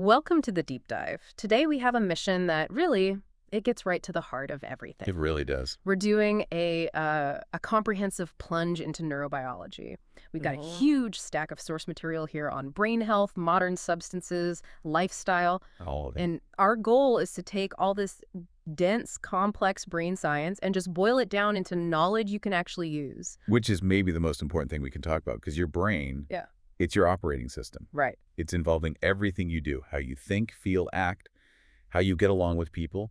Welcome to the deep dive. Today we have a mission that really, it gets right to the heart of everything. It really does. We're doing a comprehensive plunge into neurobiology. We've got a huge stack of source material here on brain health, modern substances, lifestyle. All of it. And our goal is to take all this dense, complex brain science and just boil it down into knowledge you can actually use. Which is maybe the most important thing we can talk about, because your brain, Yeah. it's your operating system. Right. It's involving everything you do, how you think, feel, act, how you get along with people.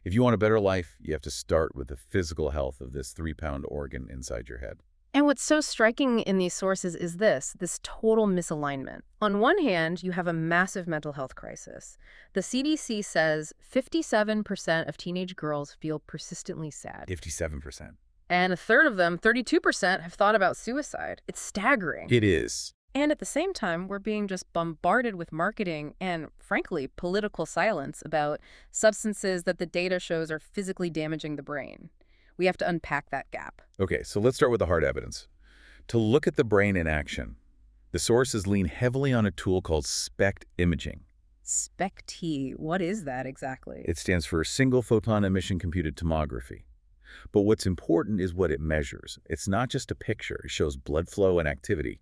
If you want a better life, you have to start with the physical health of this 3-pound organ inside your head. And what's so striking in these sources is this total misalignment. On one hand, you have a massive mental health crisis. The CDC says 57% of teenage girls feel persistently sad. 57%. And a third of them, 32%, have thought about suicide. It's staggering. It is. And at the same time, we're being just bombarded with marketing and, frankly, political silence about substances that the data shows are physically damaging the brain. We have to unpack that gap. Okay, so let's start with the hard evidence. To look at the brain in action, the sources lean heavily on a tool called SPECT imaging. SPECT, what is that exactly? It stands for Single Photon Emission Computed Tomography. But what's important is what it measures. It's not just a picture. It shows blood flow and activity.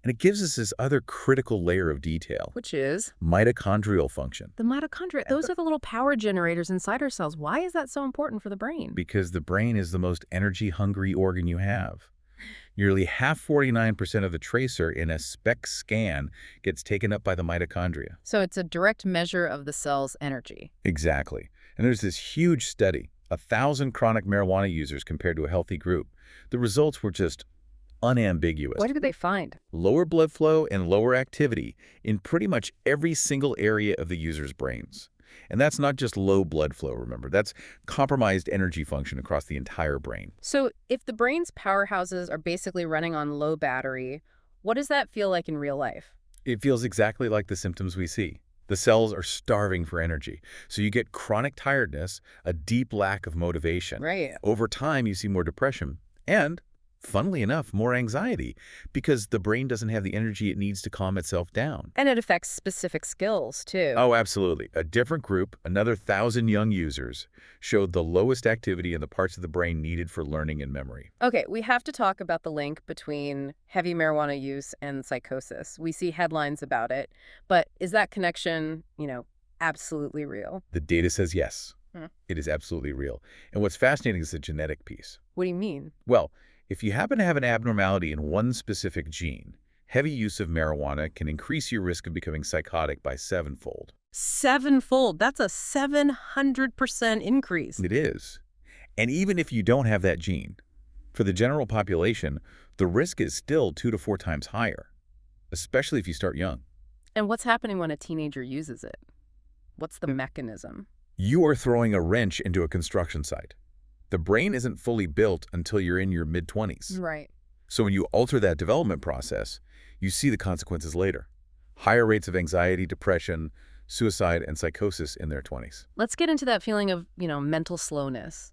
And it gives us this other critical layer of detail. Which is? Mitochondrial function. The mitochondria. Those are the little power generators inside our cells. Why is that so important for the brain? Because the brain is the most energy-hungry organ you have. Nearly half, 49% of the tracer in a SPECT scan gets taken up by the mitochondria. So it's a direct measure of the cell's energy. Exactly. And there's this huge study, 1,000 chronic marijuana users compared to a healthy group. The results were just unambiguous. What did they find? Lower blood flow and lower activity in pretty much every single area of the user's brains. And that's not just low blood flow, remember. That's compromised energy function across the entire brain. So if the brain's powerhouses are basically running on low battery, what does that feel like in real life? It feels exactly like the symptoms we see. The cells are starving for energy. So you get chronic tiredness, a deep lack of motivation. Right. Over time, you see more depression and, funnily enough, more anxiety because the brain doesn't have the energy it needs to calm itself down. And it affects specific skills, too. Oh, absolutely. A different group, another 1,000 young users, showed the lowest activity in the parts of the brain needed for learning and memory. Okay, we have to talk about the link between heavy marijuana use and psychosis. We see headlines about it, but is that connection, absolutely real? The data says yes. It is absolutely real. And what's fascinating is the genetic piece. What do you mean? Well, if you happen to have an abnormality in one specific gene, heavy use of marijuana can increase your risk of becoming psychotic by 7-fold. 7-fold. That's a 700% increase. It is. And even if you don't have that gene, for the general population, the risk is still 2 to 4 times higher, especially if you start young. And what's happening when a teenager uses it? What's the mechanism? You are throwing a wrench into a construction site. The brain isn't fully built until you're in your mid-20s. Right. So when you alter that development process, you see the consequences later. Higher rates of anxiety, depression, suicide, and psychosis in their 20s. Let's get into that feeling of, mental slowness.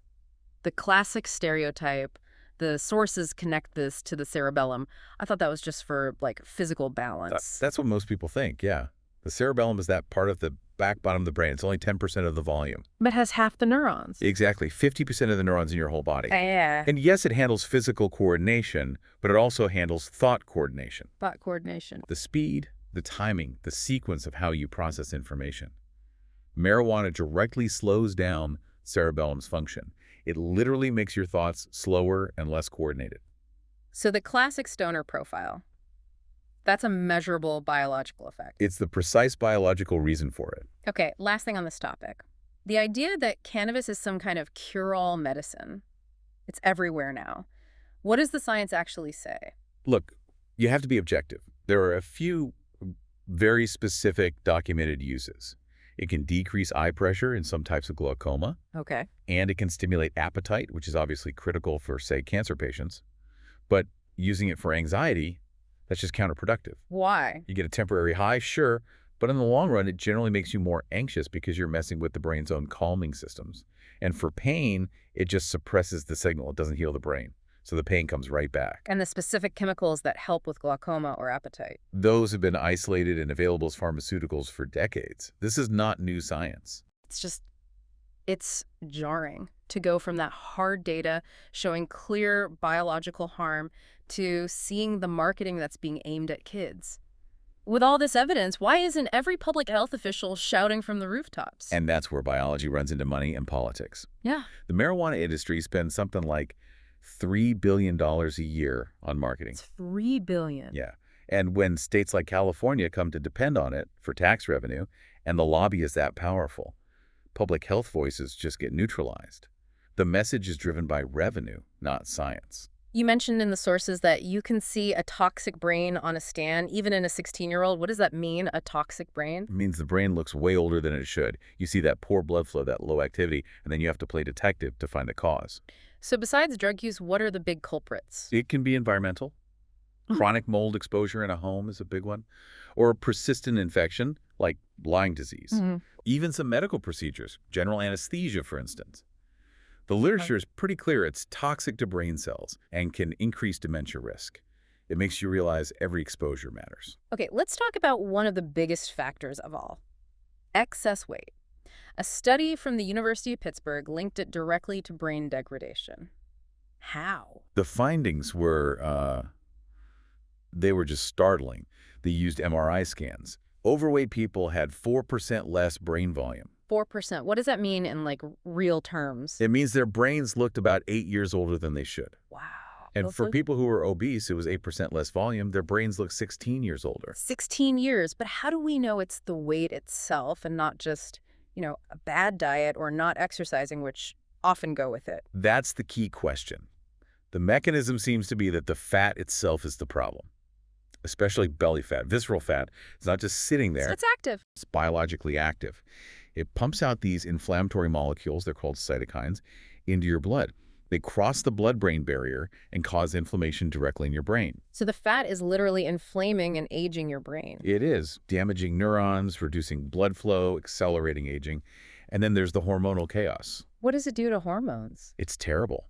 The classic stereotype, the sources connect this to the cerebellum. I thought that was just for, physical balance. That's what most people think, yeah. The cerebellum is that part of the back bottom of the brain. It's only 10% of the volume. But has half the neurons. Exactly. 50% of the neurons in your whole body. Yeah. And yes, it handles physical coordination, but it also handles thought coordination. Thought coordination. The speed, the timing, the sequence of how you process information. Marijuana directly slows down cerebellum's function. It literally makes your thoughts slower and less coordinated. So the classic stoner profile, that's a measurable biological effect. It's the precise biological reason for it. Okay, last thing on this topic. The idea that cannabis is some kind of cure-all medicine. It's everywhere now. What does the science actually say? Look, you have to be objective. There are a few very specific documented uses. It can decrease eye pressure in some types of glaucoma. Okay. And it can stimulate appetite, which is obviously critical for, say, cancer patients. But using it for anxiety, that's just counterproductive. Why? You get a temporary high, sure, but in the long run, it generally makes you more anxious because you're messing with the brain's own calming systems. And for pain, it just suppresses the signal. It doesn't heal the brain. so the pain comes right back. And the specific chemicals that help with glaucoma or appetite. Those have been isolated and available as pharmaceuticals for decades. This is not new science. It's jarring to go from that hard data showing clear biological harm to seeing the marketing that's being aimed at kids. With all this evidence, why isn't every public health official shouting from the rooftops? And that's where biology runs into money and politics. Yeah. The marijuana industry spends something like $3 billion a year on marketing. It's $3 billion. Yeah. And when states like California come to depend on it for tax revenue, and the lobby is that powerful, public health voices just get neutralized. The message is driven by revenue, not science. You mentioned in the sources that you can see a toxic brain on a scan, even in a 16-year-old. What does that mean, a toxic brain? It means the brain looks way older than it should. You see that poor blood flow, that low activity, and then you have to play detective to find the cause. So besides drug use, what are the big culprits? It can be environmental. Chronic mold exposure in a home is a big one. Or persistent infection, like Lyme disease. Even some medical procedures, general anesthesia, for instance. The literature is pretty clear it's toxic to brain cells and can increase dementia risk. It makes you realize every exposure matters. Okay, let's talk about one of the biggest factors of all, excess weight. A study from the University of Pittsburgh linked it directly to brain degradation. How? The findings were, they were just startling. They used MRI scans. Overweight people had 4% less brain volume. 4%. What does that mean in, like, real terms? It means their brains looked about 8 years older than they should. Wow. And for people who were obese, it was 8% less volume. Their brains look 16 years older. 16 years. But how do we know it's the weight itself and not just, a bad diet or not exercising, which often go with it? That's the key question. The mechanism seems to be that the fat itself is the problem, especially belly fat. Visceral fat is not just sitting there. So it's active. It's biologically active. It pumps out these inflammatory molecules, they're called cytokines, into your blood. They cross the blood-brain barrier and cause inflammation directly in your brain. So the fat is literally inflaming and aging your brain. It is, damaging neurons, reducing blood flow, accelerating aging. And then there's the hormonal chaos. What does it do to hormones? It's terrible.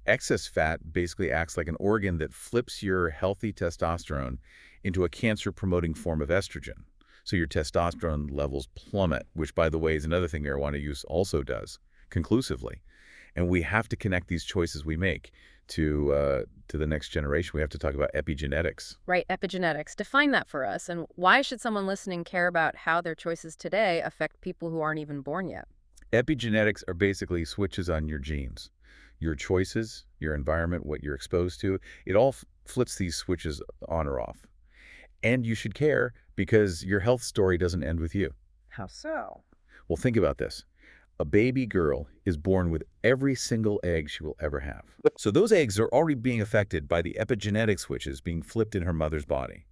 Excess fat basically acts like an organ that flips your healthy testosterone into a cancer-promoting form of estrogen. So your testosterone levels plummet, which, by the way, is another thing marijuana use also does, conclusively. And we have to connect these choices we make to the next generation. We have to talk about epigenetics. Right, epigenetics. Define that for us. And why should someone listening care about how their choices today affect people who aren't even born yet? Epigenetics are basically switches on your genes. Your choices, your environment, what you're exposed to, it all flips these switches on or off. And you should care because your health story doesn't end with you. How so? Well, think about this. A baby girl is born with every single egg she will ever have. So those eggs are already being affected by the epigenetic switches being flipped in her mother's body.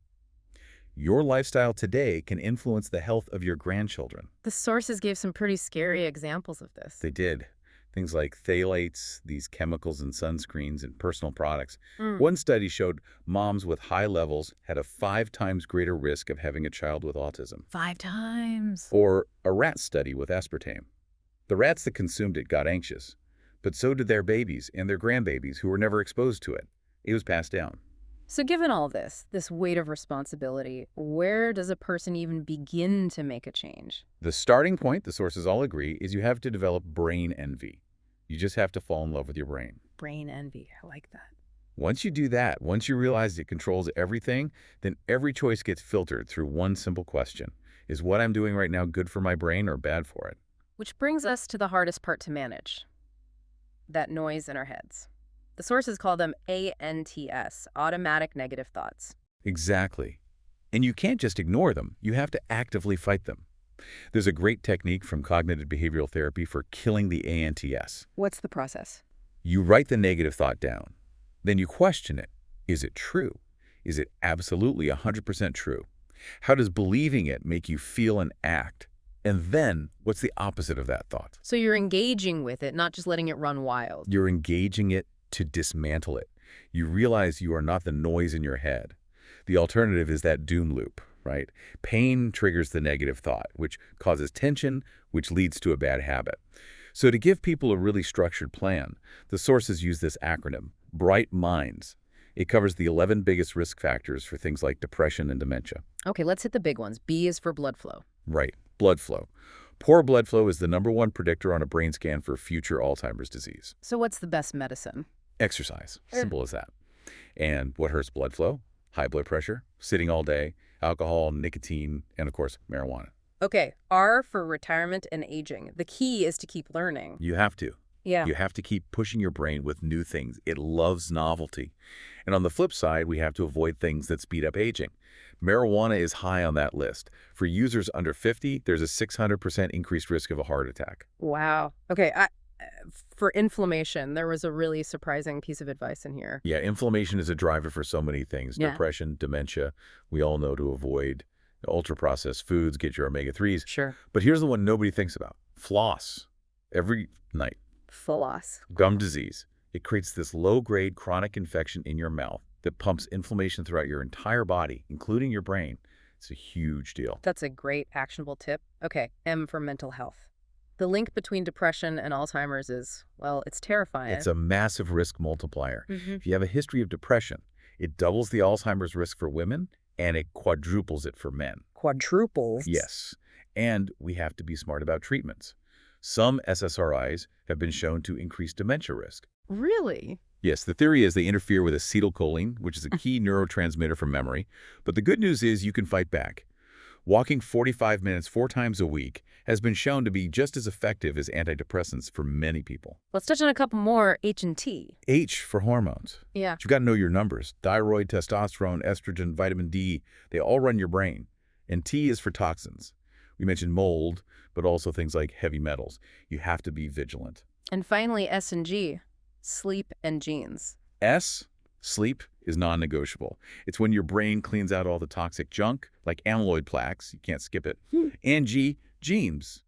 Your lifestyle today can influence the health of your grandchildren. The sources gave some pretty scary examples of this. They did. Things like phthalates, these chemicals in sunscreens and personal products. One study showed moms with high levels had a 5 times greater risk of having a child with autism. 5 times. Or a rat study with aspartame. The rats that consumed it got anxious, but so did their babies and their grandbabies who were never exposed to it. It was passed down. So given all this weight of responsibility, where does a person even begin to make a change? The starting point, the sources all agree, is you have to develop brain envy. You just have to fall in love with your brain. Brain envy. I like that. Once you do that, once you realize it controls everything, then every choice gets filtered through one simple question. Is what I'm doing right now good for my brain or bad for it? Which brings us to the hardest part to manage. That noise in our heads. The sources call them ANTS, automatic negative thoughts. Exactly. And you can't just ignore them. You have to actively fight them. There's a great technique from cognitive behavioral therapy for killing the ANTS. What's the process? You write the negative thought down. Then you question it. Is it true? Is it absolutely 100% true? How does believing it make you feel and act? And then, what's the opposite of that thought? So you're engaging with it, not just letting it run wild. You're engaging it to dismantle it. You realize you are not the noise in your head. The alternative is that doom loop, right? Pain triggers the negative thought, which causes tension, which leads to a bad habit. So to give people a really structured plan, the sources use this acronym, Bright Minds. It covers the 11 biggest risk factors for things like depression and dementia. Okay, let's hit the big ones. B is for blood flow. Right. Blood flow. Poor blood flow is the #1 predictor on a brain scan for future Alzheimer's disease. So what's the best medicine? Exercise. Simple as that. And what hurts blood flow? High blood pressure, sitting all day, alcohol, nicotine, and of course, marijuana. Okay, R for retirement and aging. The key is to keep learning. You have to. Yeah. You have to keep pushing your brain with new things. It loves novelty. And on the flip side, we have to avoid things that speed up aging. Marijuana is high on that list. For users under 50, there's a 600% increased risk of a heart attack. Wow. Okay, for inflammation, there was a really surprising piece of advice in here. Yeah, inflammation is a driver for so many things. Yeah. Depression, dementia. We all know to avoid ultra-processed foods, get your omega-3s. Sure. But here's the one nobody thinks about. Floss. Every night. Floss. Gum disease. It creates this low-grade chronic infection in your mouth that pumps inflammation throughout your entire body, including your brain. It's a huge deal. That's a great actionable tip. Okay, M for mental health. The link between depression and Alzheimer's is, well, it's terrifying. It's a massive risk multiplier. Mhm. If you have a history of depression, it doubles the Alzheimer's risk for women, and it quadruples it for men. Quadruples? Yes. And we have to be smart about treatments. Some SSRIs have been shown to increase dementia risk. Really? Yes, the theory is they interfere with acetylcholine, which is a key neurotransmitter for memory. But the good news is you can fight back. Walking 45 minutes 4 times a week has been shown to be just as effective as antidepressants for many people. Let's touch on a couple more, H and T. H for hormones. Yeah. But you got to know your numbers. Thyroid, testosterone, estrogen, vitamin D, they all run your brain. And T is for toxins. We mentioned mold, but also things like heavy metals. You have to be vigilant. And finally, S and G, sleep and genes. S, sleep, is non-negotiable. It's when your brain cleans out all the toxic junk, like amyloid plaques, you can't skip it. And G, genes.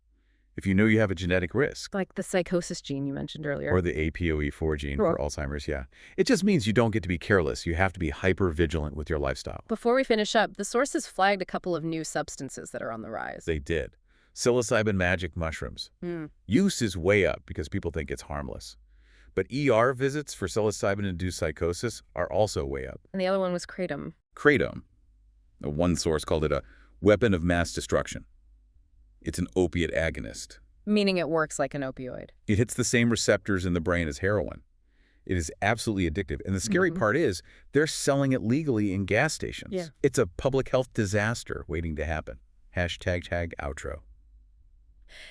If you know you have a genetic risk. Like the psychosis gene you mentioned earlier. Or the APOE4 gene for Alzheimer's, yeah. It just means you don't get to be careless. You have to be hyper-vigilant with your lifestyle. Before we finish up, the sources flagged a couple of new substances that are on the rise. They did. Psilocybin magic mushrooms. Use is way up because people think it's harmless. But ER visits for psilocybin-induced psychosis are also way up. And the other one was kratom. Kratom. One source called it a weapon of mass destruction. It's an opiate agonist. Meaning it works like an opioid. It hits the same receptors in the brain as heroin. It is absolutely addictive. And the scary part is they're selling it legally in gas stations. Yeah. It's a public health disaster waiting to happen. #outro.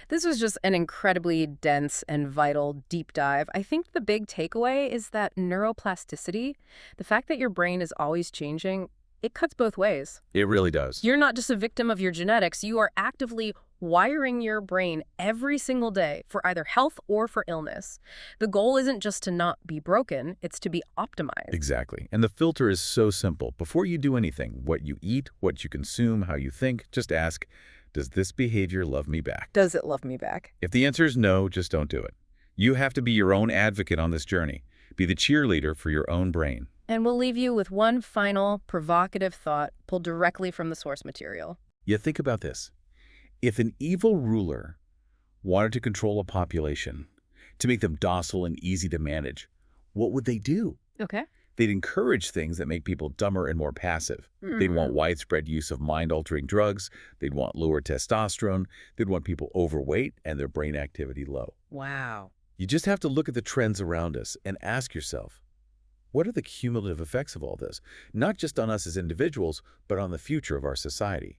This was just an incredibly dense and vital deep dive. I think the big takeaway is that neuroplasticity, the fact that your brain is always changing, it cuts both ways. It really does. You're not just a victim of your genetics. You are actively wiring your brain every single day for either health or for illness. The goal isn't just to not be broken, it's to be optimized. Exactly. And the filter is so simple. Before you do anything, what you eat, what you consume, how you think, just ask, does this behavior love me back? Does it love me back? If the answer is no, just don't do it. You have to be your own advocate on this journey. Be the cheerleader for your own brain. And we'll leave you with one final provocative thought pulled directly from the source material. Yeah, think about this. If an evil ruler wanted to control a population, to make them docile and easy to manage, what would they do? Okay. They'd encourage things that make people dumber and more passive. They'd want widespread use of mind-altering drugs. They'd want lower testosterone. They'd want people overweight and their brain activity low. Wow. You just have to look at the trends around us and ask yourself, what are the cumulative effects of all this? Not just on us as individuals, but on the future of our society.